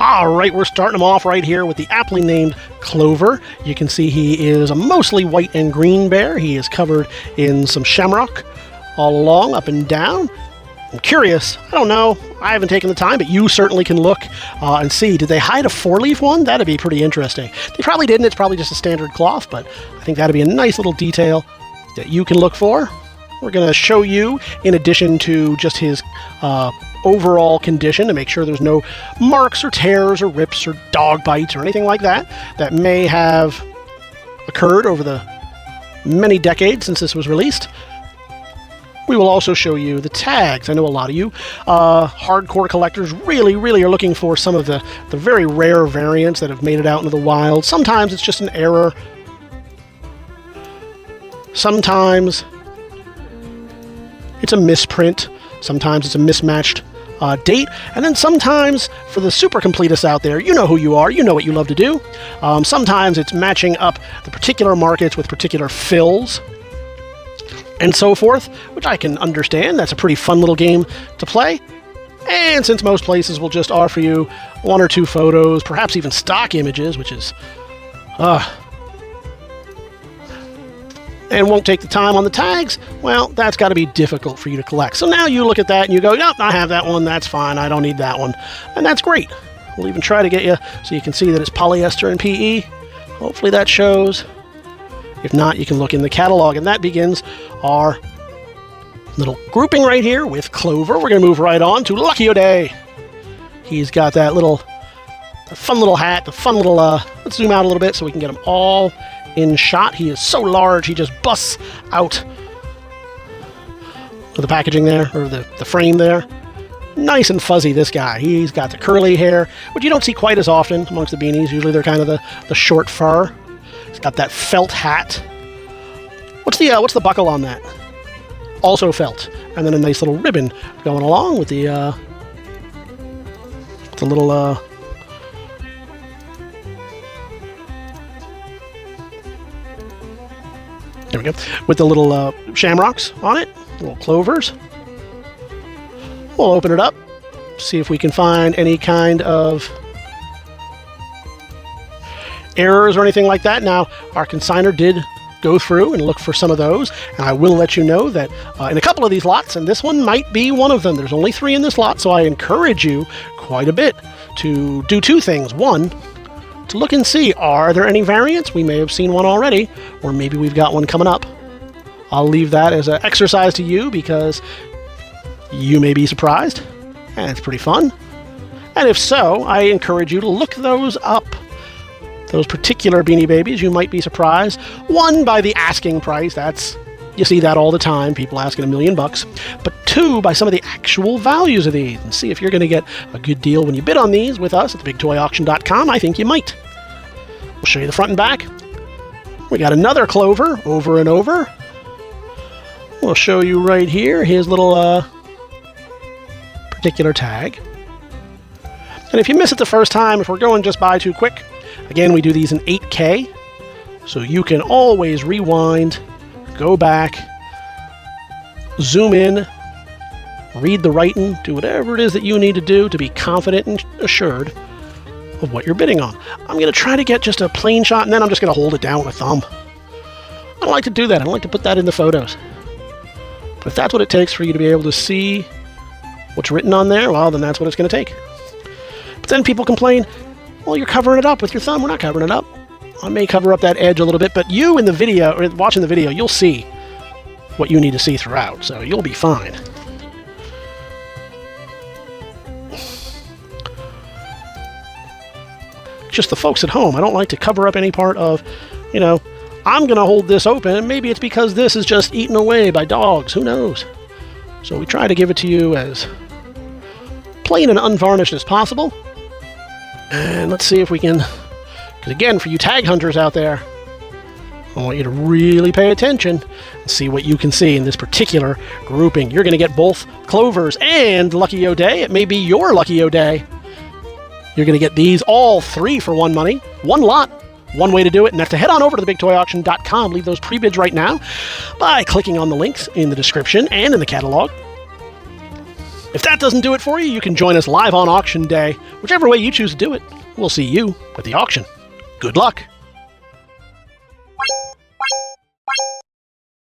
All right, we're starting him off right here with the aptly named Clover. You can see he is a mostly white and green bear. He is covered in some shamrock all along, up and down. I'm curious. I don't know. I haven't taken the time, but you certainly can look and see. Did they hide a 4-leaf one? That'd be pretty interesting. They probably didn't. It's probably just a standard cloth, but I think that'd be a nice little detail that you can look for. We're going to show you, in addition to just his overall condition, to make sure there's no marks or tears or rips or dog bites or anything like that that may have occurred over the many decades since this was released. We will also show you the tags. I know a lot of you hardcore collectors really are looking for some of the very rare variants that have made it out into the wild. Sometimes it's just an error. Sometimes it's a misprint. Sometimes it's a mismatched date. And then sometimes, for the super completists out there, you know who you are. You know what you love to do. Sometimes it's matching up the particular markets with particular fills and so forth, which I can understand. That's a pretty fun little game to play. And since most places will just offer you 1 or 2 photos, perhaps even stock images, which is and won't take the time on the tags, well, that's got to be difficult for you to collect. So now you look at that and you go, yep, I have that one, that's fine, I don't need that one. And that's great. We'll even try to get you so you can see that it's polyester and PE. Hopefully that shows. If not, you can look in the catalog, and that begins our little grouping right here with Clover. We're going to move right on to Lucky O'Day. He's got that fun little hat, the fun little, let's zoom out a little bit so we can get them all in shot. He is so large, he just busts out of the packaging there, or the frame there. Nice and fuzzy, this guy. He's got the curly hair, which you don't see quite as often amongst the beanies. Usually they're kind of the short fur. He's got that felt hat. What's the buckle on that? Also felt. And then a nice little ribbon going along with the little there we go. With the little shamrocks on it, little clovers. We'll open it up, see if we can find any kind of errors or anything like that. Now, our consignor did go through and look for some of those, and I will let you know that in a couple of these lots, and this one might be one of them, there's only 3 in this lot, so I encourage you quite a bit to do 2 things. One, to look and see, are there any variants? We may have seen one already, or maybe we've got one coming up. I'll leave that as an exercise to you, because you may be surprised, and it's pretty fun. And if so, I encourage you to look those up. Those particular Beanie Babies, you might be surprised. 1, by the asking price. You see that all the time, people asking $1 million. But 2, by some of the actual values of these. And see if you're going to get a good deal when you bid on these with us at TheBigToyAuction.com. I think you might. We'll show you the front and back. We got another Clover, over and over. We'll show you right here his little particular tag. And if you miss it the first time, if we're going just by too quick, again, we do these in 8K, so you can always rewind, go back, zoom in, read the writing, do whatever it is that you need to do to be confident and assured of what you're bidding on. I'm going to try to get just a plain shot, and then I'm just going to hold it down with a thumb. I don't like to do that. I don't like to put that in the photos. But if that's what it takes for you to be able to see what's written on there, well, then that's what it's going to take. But then people complain, well, you're covering it up with your thumb. We're not covering it up. I may cover up that edge a little bit, but you in the video, or watching the video, you'll see what you need to see throughout, so you'll be fine. Just the folks at home, I don't like to cover up any part of, I'm going to hold this open, and maybe it's because this is just eaten away by dogs. Who knows? So we try to give it to you as plain and unvarnished as possible. And let's see if we can, because again, for you tag hunters out there, I want you to really pay attention and see what you can see in this particular grouping. You're going to get both Clovers and Lucky O'Day. It may be your Lucky O'Day. You're going to get these all 3 for one money, one lot, one way to do it, and that's to head on over to TheBigToyAuction.com. Leave those pre-bids right now by clicking on the links in the description and in the catalog. If that doesn't do it for you, you can join us live on auction day. Whichever way you choose to do it, we'll see you at the auction. Good luck!